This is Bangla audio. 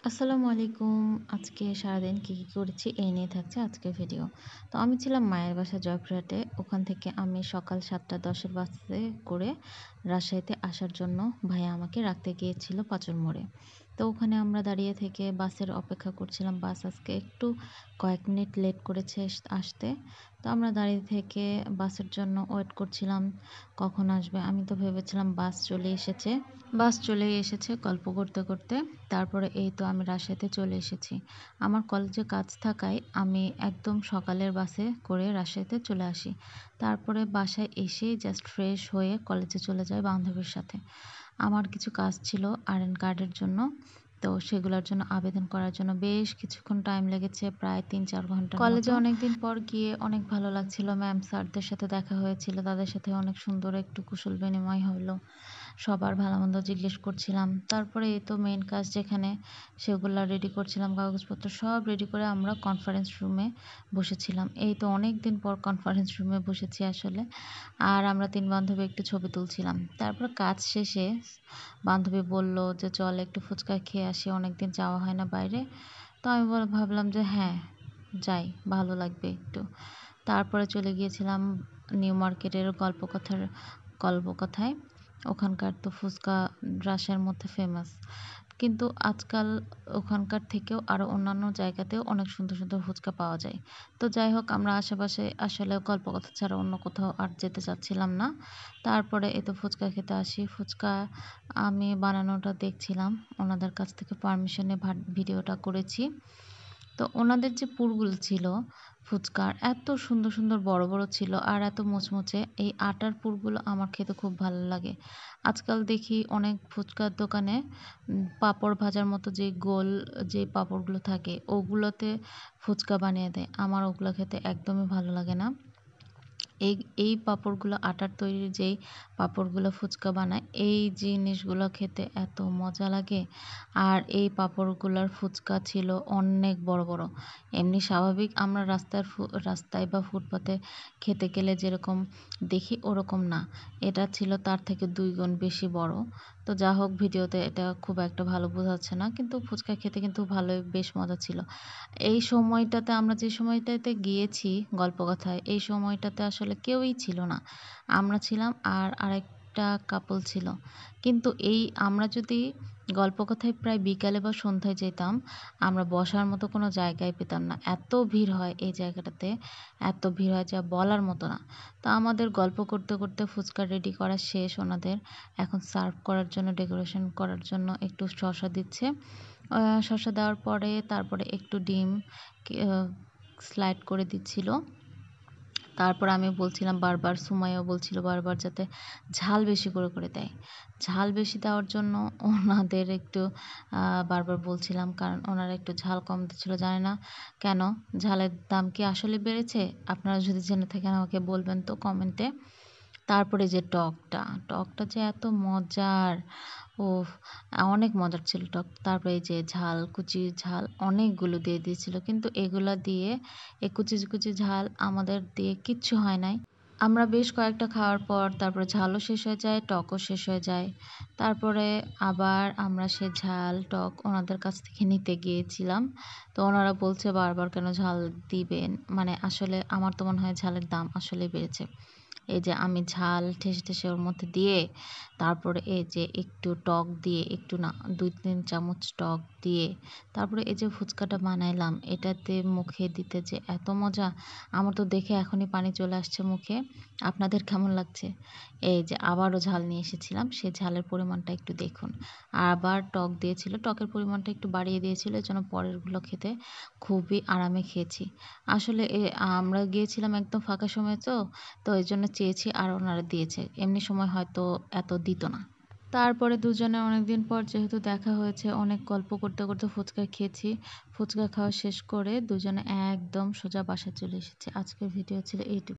আসসালামু আলাইকুম। আজকে সারাদিন কি করেছি এই নিয়ে থাকছে আজকের ভিডিও। তো আমি ছিলাম মায়ের বাসা জয়পুরহাটে। ওখান থেকে আমি সকাল ৭:১০ এর বাসে করে রাজশাহীতে আসার জন্য ভাইয়া আমাকে রাখতে গিয়েছিল পাঁচন মোড়ে। তো ওখানে আমরা দাঁড়িয়ে থেকে বাসের অপেক্ষা করছিলাম। বাস আজকে একটু কয়েক মিনিট লেট করেছে আসতে। তো আমরা দাঁড়িয়ে থেকে বাসের জন্য ওয়েট করছিলাম কখন আসবে। আমি তো ভেবেছিলাম বাস চলে এসেছে। বাস চলেই এসেছে গল্প করতে করতে। তারপরে এই তো আমি রাজশাহীতে চলে এসেছি। আমার কলেজে কাজ থাকায় আমি একদম সকালের বাসে করে রাজশাহীতে চলে আসি। তারপরে বাসায় এসেই জাস্ট ফ্রেশ হয়ে কলেজে চলে যাই বান্ধবীর সাথে। আমার কিছু কাজ ছিল আর্ন কার্ডের জন্য। তো সেগুলোর জন্য আবেদন করার জন্য বেশ কিছুক্ষণ টাইম লেগেছে, প্রায় ৩-৪ ঘন্টার মতো। কলেজে অনেকদিন পর গিয়ে অনেক ভালো লাগছিল। ম্যাম স্যারদের সাথে দেখা হয়েছিল। তাদের সাথে অনেক সুন্দর একটু কুশল বিনিময় হলো। সবার ভালো-মন্দ জিজ্ঞেস করছিলাম। তারপরে এই তো মেইন কাজ যেখানে সেগুলা রেডি করছিলাম। কাগজপত্র সব রেডি করে আমরা কনফারেন্স রুমে বসেছিলাম। এই তো অনেকদিন পর কনফারেন্স রুমে বসেছি আসলে। আর আমরা ৩ বান্ধবী একটু ছবি তুলছিলাম। তারপর কাজ শেষে বান্ধবী বলল যে, "চল একটু ফুচকা খেয়ে আসি। অনেকদিন যাওয়া হয় না বাইরে।" তো আমি ভাবলাম যে হ্যাঁ, যাই, ভালো লাগবে একটু। তারপরে চলে গিয়েছিলাম নিউ মার্কেটের গল্পকথায়। ওখানকার তো ফুচকা রাজশাহীর মধ্যে ফেমাস। কিন্তু আজকাল ওখানকার থেকেও আরও অন্যান্য জায়গাতেও অনেক সুন্দর সুন্দর ফুচকা পাওয়া যায়। তো যাই হোক, আমরা আশেপাশে আসলে গল্পকথা ছাড়া অন্য কোথাও আর যেতে চাচ্ছিলাম না। তারপরে এই তো ফুচকা খেতে আসি। ফুচকা আমি বানানোটা দেখছিলাম। ওনাদের কাছ থেকে পারমিশন নিয়ে ভিডিওটা করেছি। তো ওনাদের যে পুরগুলো ছিল ফুচকার, এত সুন্দর সুন্দর বড় বড় ছিল আর এত মুচমুচে। এই আটার পুরগুলো আমার খেতে খুব ভালো লাগে। আজকাল দেখি অনেক ফুচকার দোকানে পাঁপড় ভাজার মতো যে গোল যে পাঁপড়গুলো থাকে ওগুলোতে ফুচকা বানিয়ে দেয়। আমার ওগুলো খেতে একদমই ভালো লাগে না। এই এই পাঁপড়গুলো আটার তৈরি যেই পাঁপড়গুলো ফুচকা বানায়, এই জিনিসগুলো খেতে এত মজা লাগে। আর এই পাঁপড়গুলোর ফুচকা ছিল অনেক বড় বড়। এমনি স্বাভাবিক আমরা রাস্তায় বা ফুটপাতে খেতে গেলে যেরকম দেখি ওরকম না। এটা ছিল তার থেকে ২ গুণ বেশি বড়। তো যা হোক, ভিডিওতে এটা খুব একটা ভালো বোঝাচ্ছে না, কিন্তু ফুচকা খেতে কিন্তু ভালোই বেশ মজা ছিল। এই সময়টাতে আমরা যে সময়টাতে গিয়েছি গল্পকথায়, এই সময়টাতে আসলে কেউই ছিল না। আমরা ছিলাম আর আরেকটা কাপল ছিল। কিন্তু এই আমরা যদি গল্পকথায় প্রায় বিকালে বা সন্ধ্যায় যেতাম, আমরা বসার মতো কোনো জায়গায় পেতাম না। এত ভিড় হয় এই জায়গাটাতে, এত ভিড় হয় যা বলার মতো না। তো আমাদের গল্প করতে করতে ফুচকা রেডি করা শেষ ওনাদের। এখন সার্ভ করার জন্য, ডেকোরেশন করার জন্য একটু শসা দিচ্ছে। শসা দেওয়ার পরে তারপরে একটু ডিম স্লাইড করে দিচ্ছিল। তারপর আমি বলছিলাম বারবার, সুমাইয়াও বলছিল বারবার যাতে ঝাল বেশি করে করে দেয়। ঝাল বেশি দেওয়ার জন্য ওনাদের একটু বারবার বলছিলাম, কারণ ওনারা একটু ঝাল কম দিচ্ছিল। জানি না কেন, ঝালের দাম কি আসলে বেড়েছে? আপনারা যদি জেনে থাকেন আমাকে বলবেন তো কমেন্টে। তারপরে যে টকটা যে এত মজার! উফ! অনেক মজার ছিল টক। তারপরে এই যে ঝাল, কুচি ঝাল অনেকগুলো দিয়ে দিয়েছিল। কিন্তু এগুলা দিয়ে এই কুচি কুচি ঝাল আমাদের দিয়ে কিচ্ছু হয় নাই। আমরা বেশ কয়েকটা খাওয়ার পর তারপরে ঝালও শেষ হয়ে যায়, টকও শেষ হয়ে যায়। তারপরে আবার আমরা সে ঝাল, টক ওনাদের কাছ থেকে নিতে গিয়েছিলাম। তো ওনারা বলছে বারবার কেন ঝাল দিবেন? মানে আসলে আমার তো মনে হয় ঝালের দাম আসলেই বেড়েছে। এই যে আমি ঝাল ঠেসে ঠেসে ওর মধ্যে দিয়ে, তারপরে এই যে একটু টক দিয়ে, একটু না ২-৩ চামচ টক দিয়ে, তারপরে এই যে ফুচকাটা বানাইলাম, এটাতে মুখে দিতে যে এত মজা! আমার তো দেখে এখনই পানি চলে আসছে মুখে। আপনাদের কেমন লাগছে? এই যে আবারও ঝাল নিয়ে এসেছিলাম। সে ঝালের পরিমাণটা একটু দেখুন। আবার টক দিয়েছিল। টকের পরিমাণটা একটু বাড়িয়ে দিয়েছিল। এজন্য পরেরগুলো খেতে খুবই আরামে খেয়েছি। আসলে আমরা গিয়েছিলাম একদম ফাঁকা সময়ে, তো এজন্য চেয়েছি আর ওনারা দিয়েছে। এমনি সময় হয়তো এত দিত না। তারপরে দুজনে অনেকদিন পর যেহেতু দেখা হয়েছে, অনেক গল্প করতে করতে ফুচকা খেয়েছি। ফুচকা খাওয়া শেষ করে দুজনে একদম সোজা বাসায় চলে এসেছি। আজকের ভিডিও ছিল এইটুকু।